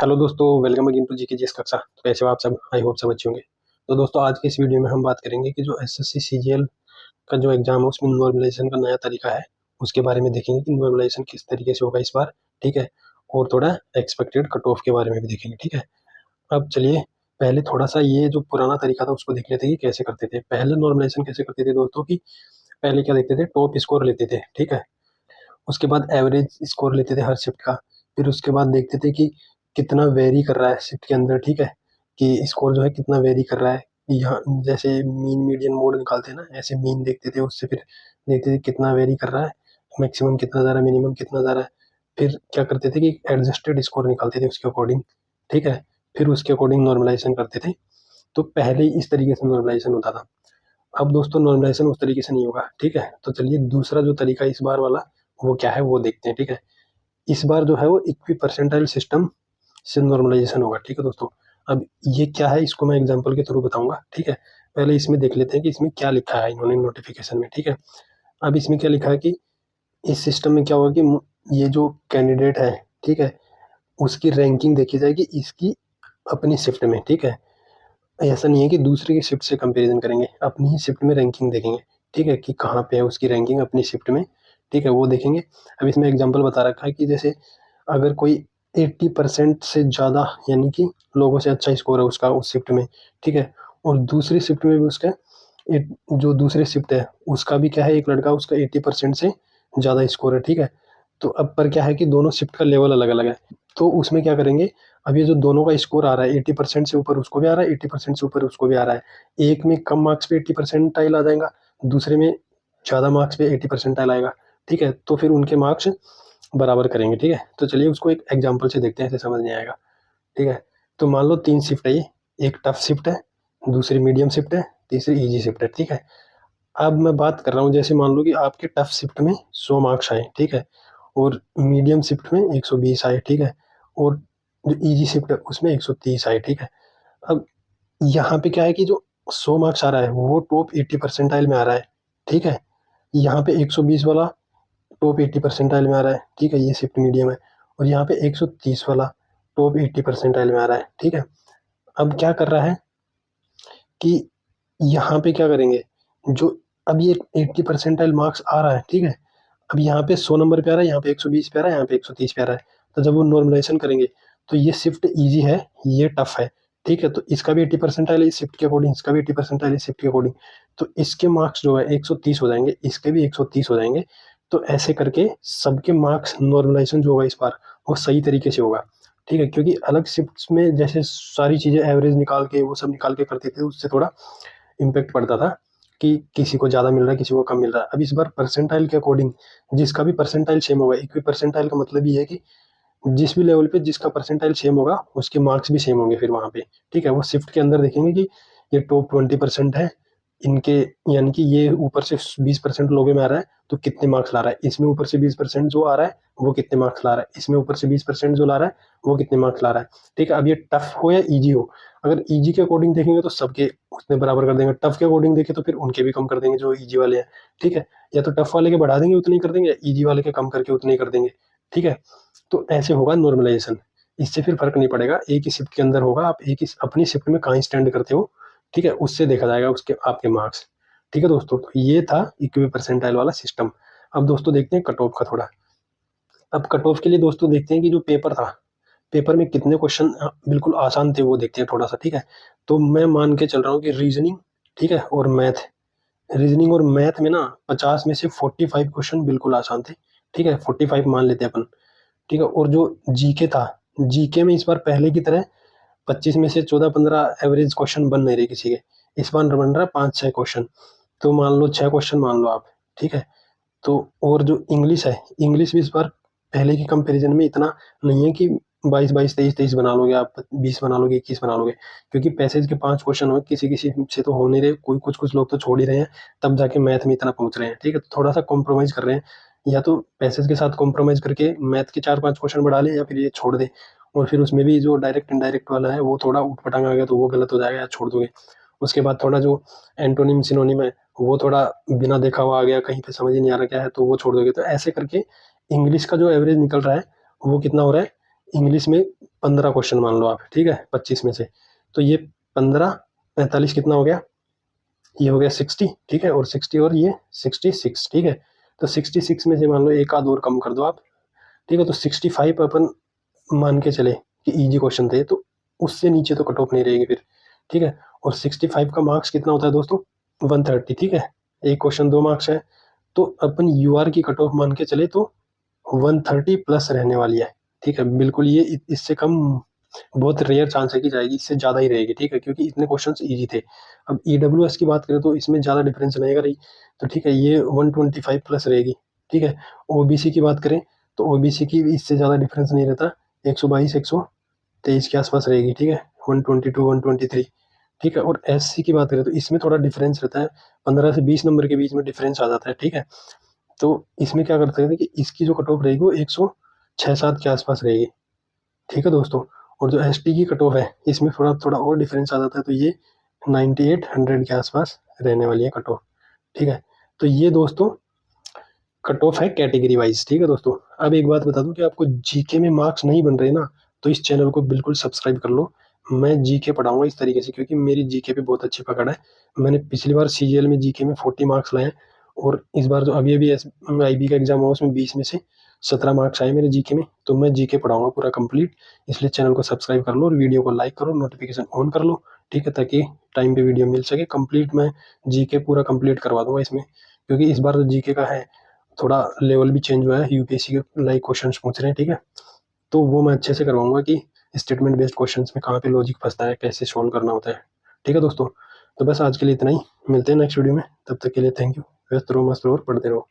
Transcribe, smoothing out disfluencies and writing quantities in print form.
Hello दोस्तों, welcome again to GK GS कक्षा। तो कैसे हो आप सब? आई होप सब अच्छे होंगे। तो दोस्तों, आज के इस वीडियो में हम बात करेंगे कि जो एसएससी सीजीएल का जो एग्जाम है उसमें नॉर्मलाइजेशन का नया तरीका है, उसके बारे में देखेंगे कि नॉर्मलाइजेशन किस तरीके से होगा इस बार। ठीक है, और थोड़ा एक्सपेक्टेड कट ऑफ के बारे में भी देखेंगे। ठीक है, अब चलिए पहले थोड़ा सा ये जो पुराना तरीका था उसको देख लेते हैं कि कैसे करते थे। पहले नॉर्मलाइजेशन कैसे करते थे दोस्तों की पहले क्या देखते थे, टॉप स्कोर लेते थे। ठीक है, उसके बाद एवरेज स्कोर लेते थे हर शिफ्ट का। फिर उसके बाद देखते थे कि कितना वेरी कर रहा है शिफ्ट के अंदर। ठीक है, कि स्कोर जो है कितना वेरी कर रहा है। यहाँ जैसे मीन मीडियन मोड निकालते हैं ना, ऐसे मीन देखते थे, उससे फिर देखते थे कितना वेरी कर रहा है, मैक्सिमम कितना जा रहा है, मिनिमम कितना जा रहा है। फिर क्या करते थे कि एडजस्टेड स्कोर निकालते थे उसके अकॉर्डिंग। ठीक है, फिर उसके अकॉर्डिंग नॉर्मलाइजेशन करते थे। तो पहले इस तरीके से नॉर्मलाइजेशन होता था। अब दोस्तों नॉर्मलाइजेशन उस तरीके से नहीं होगा। ठीक है, तो चलिए दूसरा जो तरीका इस बार वाला वो क्या है वो देखते हैं। ठीक है, इस बार जो है वो इक्वी परसेंटाइल सिस्टम से नॉर्मलाइजेशन होगा। ठीक है दोस्तों, अब ये क्या है इसको मैं एग्जांपल के थ्रू बताऊंगा। ठीक है, पहले इसमें देख लेते हैं कि इसमें क्या लिखा है इन्होंने नोटिफिकेशन में। ठीक है, अब इसमें क्या लिखा है कि इस सिस्टम में क्या होगा कि ये जो कैंडिडेट है, ठीक है, उसकी रैंकिंग देखी जाएगी इसकी अपनी शिफ्ट में। ठीक है, ऐसा नहीं है कि दूसरे की शिफ्ट से कंपैरिजन करेंगे, अपनी ही शिफ्ट में रैंकिंग देखेंगे। ठीक है, कि कहाँ पे है उसकी रैंकिंग अपनी शिफ्ट में। ठीक है, वो देखेंगे। अब इसमें एग्जांपल बता रखा है कि जैसे अगर कोई 80% से ज़्यादा यानी कि लोगों से अच्छा स्कोर है उसका उस शिफ्ट में। ठीक है, और दूसरी शिफ्ट में भी उसका जो दूसरी शिफ्ट है उसका भी क्या है, एक लड़का उसका 80% से ज़्यादा स्कोर है। ठीक है, तो अब पर क्या है कि दोनों शिफ्ट का लेवल अलग अलग है। तो उसमें क्या करेंगे, अब ये जो दोनों का स्कोर आ रहा है 80% से ऊपर उसको भी आ रहा है, 80% से ऊपर उसको भी आ रहा है। एक में कम मार्क्स पे 80% आ जाएगा, दूसरे में ज़्यादा मार्क्स पे 80% आएगा। ठीक है, तो फिर उनके मार्क्स बराबर करेंगे। ठीक है, तो चलिए उसको एक एग्जाम्पल से देखते हैं, ऐसे समझ नहीं आएगा। ठीक है, तो मान लो 3 शिफ्ट है, ये एक टफ शिफ्ट है, दूसरी मीडियम शिफ्ट है, तीसरी ईजी शिफ्ट है। ठीक है, अब मैं बात कर रहा हूँ जैसे मान लो कि आपके टफ शिफ्ट में 100 मार्क्स आए। ठीक है, और मीडियम शिफ्ट में 120 आए। ठीक है, और जो इजी शिफ्ट है उसमें 130 आए। ठीक है, अब यहाँ पे क्या है कि जो 100 मार्क्स आ रहा है वो टॉप 80 परसेंटाइल में आ रहा है। ठीक है, यहाँ पे 120 वाला टॉप 80 परसेंटाइल में आ रहा है। ठीक है, ये शिफ्ट मीडियम है। और यहाँ पे 130 वाला टॉप 80 परसेंटाइल में आ रहा है। ठीक है, अब क्या कर रहा है कि यहाँ पे क्या करेंगे, जो अब ये 80 परसेंटाइल मार्क्स आ रहा है। ठीक है, अब यहाँ पे 100 नंबर पे आ रहा है, यहाँ पे 120 पे आ रहा है, यहाँ पे 130 पे आ रहा है। तो जब वो नॉर्मलाइजेशन करेंगे तो ये शिफ्ट इजी है, ये टफ है। ठीक है, तो इसका भी 80 परसेंटाइल है इस शिफ्ट के अकॉर्डिंग, इसका भी 80 परसेंटाइल है इस शिफ्ट के अकॉर्डिंग। तो इसके मार्क्स जो है 130 हो जाएंगे, इसके भी 130 हो जाएंगे। तो ऐसे करके सबके मार्क्स नॉर्मलाइजेशन जो होगा इस बार वो सही तरीके से होगा। ठीक है, क्योंकि अलग शिफ्ट्स में जैसे सारी चीज़ें एवरेज निकाल के वो सब निकाल के करते थे, उससे थोड़ा इम्पैक्ट पड़ता था कि किसी को ज़्यादा मिल रहा है, किसी को कम मिल रहा है। अब इस बार परसेंटाइल के अकॉर्डिंग जिसका भी परसेंटाइल सेम होगा, इक्वी परसेंटाइल का मतलब ये है कि जिस भी लेवल पे जिसका परसेंटाइल सेम होगा उसके मार्क्स भी सेम होंगे फिर वहाँ पे। ठीक है, वो शिफ्ट के अंदर देखेंगे कि ये टॉप 20% है इनके, यानी कि ये ऊपर से 20% लोगों में आ रहा है तो कितने मार्क्स ला रहा है, इसमें ऊपर से 20% जो आ रहा है वो कितने मार्क्स ला रहा है, इसमें ऊपर से 20% जो ला रहा है वो कितने मार्क्स ला रहा है। ठीक है, अब ये टफ हो या ईजी हो, अगर ईजी के अकॉर्डिंग देखेंगे तो सबके उतने बराबर कर देंगे, टफ के अकॉर्डिंग देखें तो फिर उनके भी कम कर देंगे जो ईजी वाले हैं। ठीक है, या तो टफ वाले के बढ़ा देंगे उतने ही कर देंगे, ईजी वाले के कम करके उतने ही कर देंगे। ठीक है, तो ऐसे होगा नॉर्मलाइजेशन। इससे फिर फर्क नहीं पड़ेगा, एक ही शिफ्ट के अंदर होगा, आप एक ही अपनी शिफ्ट में कहाँ स्टैंड करते हो। ठीक है, उससे देखा जाएगा उसके आपके मार्क्स। ठीक है दोस्तों, तो ये था इक्वी परसेंटाइल वाला सिस्टम। अब दोस्तों देखते हैं कट ऑफ का थोड़ा। अब कट ऑफ के लिए दोस्तों देखते हैं कि जो पेपर था, पेपर में कितने क्वेश्चन बिल्कुल आसान थे वो देखते हैं थोड़ा सा। ठीक है, तो मैं मान के चल रहा हूँ कि रीजनिंग, ठीक है, और मैथ, रीजनिंग और मैथ में ना 50 में से 45 क्वेश्चन बिल्कुल आसान थे। ठीक है, 45 मान लेते हैं अपन। ठीक है, और जो जीके था, जीके में इस बार पहले की तरह 25 में से 14-15 एवरेज क्वेश्चन बन नहीं रहे किसी के, इस बार बन रहा है 5-6 क्वेश्चन। तो मान लो 6 क्वेश्चन मान लो आप। ठीक है, तो और जो इंग्लिश है, इंग्लिश भी इस बार पहले की कंपैरिजन में इतना नहीं है कि 22-22, 23-23 बना लोगे आप, 20 बना लोगे, 21 बना लोगे, क्योंकि पैसेज के 5 क्वेश्चन हो, किसी किसी से तो हो नहीं रहे, कोई कुछ कुछ लोग तो छोड़ ही रहे हैं, तब जाके मैथ में इतना पहुंच रहे हैं। ठीक है, तो थोड़ा सा कॉम्प्रोमाइज कर रहे हैं, या तो पैसेज के साथ कॉम्प्रोमाइज करके मैथ के 4-5 क्वेश्चन बढ़ा ले, या फिर ये छोड़ दे। और फिर उसमें भी जो डायरेक्ट इनडायरेक्ट वाला है वो थोड़ा उठपटांग आ गया तो वो गलत हो जाएगा, या छोड़ दोगे। उसके बाद थोड़ा जो एंटोनिम सिनोनिम है वो थोड़ा बिना देखा हुआ आ गया, कहीं पे समझ ही नहीं आ रहा क्या है, तो वो छोड़ दोगे। तो ऐसे करके इंग्लिश का जो एवरेज निकल रहा है वो कितना हो रहा है, इंग्लिश में 15 क्वेश्चन मान लो आप, ठीक है, 25 में से। तो ये 15 45 कितना हो गया, ये हो गया 60, ठीक है, और 60 और ये 66, ठीक है। तो 66 में से मान लो एक आध और कम कर दो आप, ठीक है। तो 65 अपन मान के चले कि इजी क्वेश्चन थे, तो उससे नीचे तो कट ऑफ नहीं रहेगी फिर, ठीक है। और 65 का मार्क्स कितना होता है दोस्तों, 130, ठीक है। एक क्वेश्चन 2 मार्क्स है, तो अपन यूआर की कट ऑफ मान के चले तो 130 प्लस रहने वाली है, ठीक है। बिल्कुल ये इससे कम बहुत रेयर चांस है कि जाएगी, इससे ज़्यादा ही रहेगी, ठीक है, क्योंकि इतने क्वेश्चंस इजी थे। अब ईडब्ल्यूएस की बात करें तो इसमें ज़्यादा डिफरेंस रहेगा रही, तो ठीक है, ये 125 प्लस रहेगी, ठीक है। ओबीसी की बात करें तो ओबीसी की इससे ज़्यादा डिफरेंस नहीं रहता, 122 123 के आसपास रहेगी, ठीक है, 122 123, ठीक है। और एससी की बात करें तो इसमें थोड़ा डिफरेंस रहता है, 15 से 20 नंबर के बीच में डिफरेंस आ जाता है, ठीक है। तो इसमें क्या कर सकते हैं कि इसकी जो कट ऑफ रहेगी वो 106-7 के आसपास रहेगी, ठीक है दोस्तों। और जो एसटी की कट ऑफ है इसमें थोड़ा थोड़ा और डिफरेंस आ जाता है, तो ये 98-100 के आसपास रहने वाली है कट ऑफ, ठीक है। तो ये दोस्तों कट ऑफ है कैटेगरी वाइज, ठीक है दोस्तों। अब एक बात बता दूं कि आपको जीके में मार्क्स नहीं बन रहे ना, तो इस चैनल को बिल्कुल सब्सक्राइब कर लो। मैं जीके पढ़ाऊंगा इस तरीके से, क्योंकि मेरी जीके पे बहुत अच्छी पकड़ है। मैंने पिछली बार सीजीएल में जीके में 40 मार्क्स लाए, और इस बार जो अभी अभी आईबी का एग्जाम हुआ उसमें 20 में से 17 मार्क्स आए मेरे जीके में। तो मैं जीके पढ़ाऊंगा पूरा कंप्लीट, इसलिए चैनल को सब्सक्राइब कर लो और वीडियो को लाइक करो, नोटिफिकेशन ऑन कर लो, ठीक है, ताकि टाइम पे वीडियो मिल सके। कंप्लीट मैं जीके पूरा कंप्लीट करवा दूंगा इसमें, क्योंकि इस बार जीके का है थोड़ा लेवल भी चेंज हुआ है, यूपीएससी के लाइक क्वेश्चंस पूछ रहे हैं, ठीक है। तो वो मैं अच्छे से करवाऊंगा कि स्टेटमेंट बेस्ड क्वेश्चंस में कहाँ पे लॉजिक फंसता है, कैसे सॉल्व करना होता है, ठीक है दोस्तों। तो बस आज के लिए इतना ही, मिलते हैं नेक्स्ट वीडियो में, तब तक के लिए थैंक यू। व्यस्त रहो, मस्त रहो और पढ़ते रहो।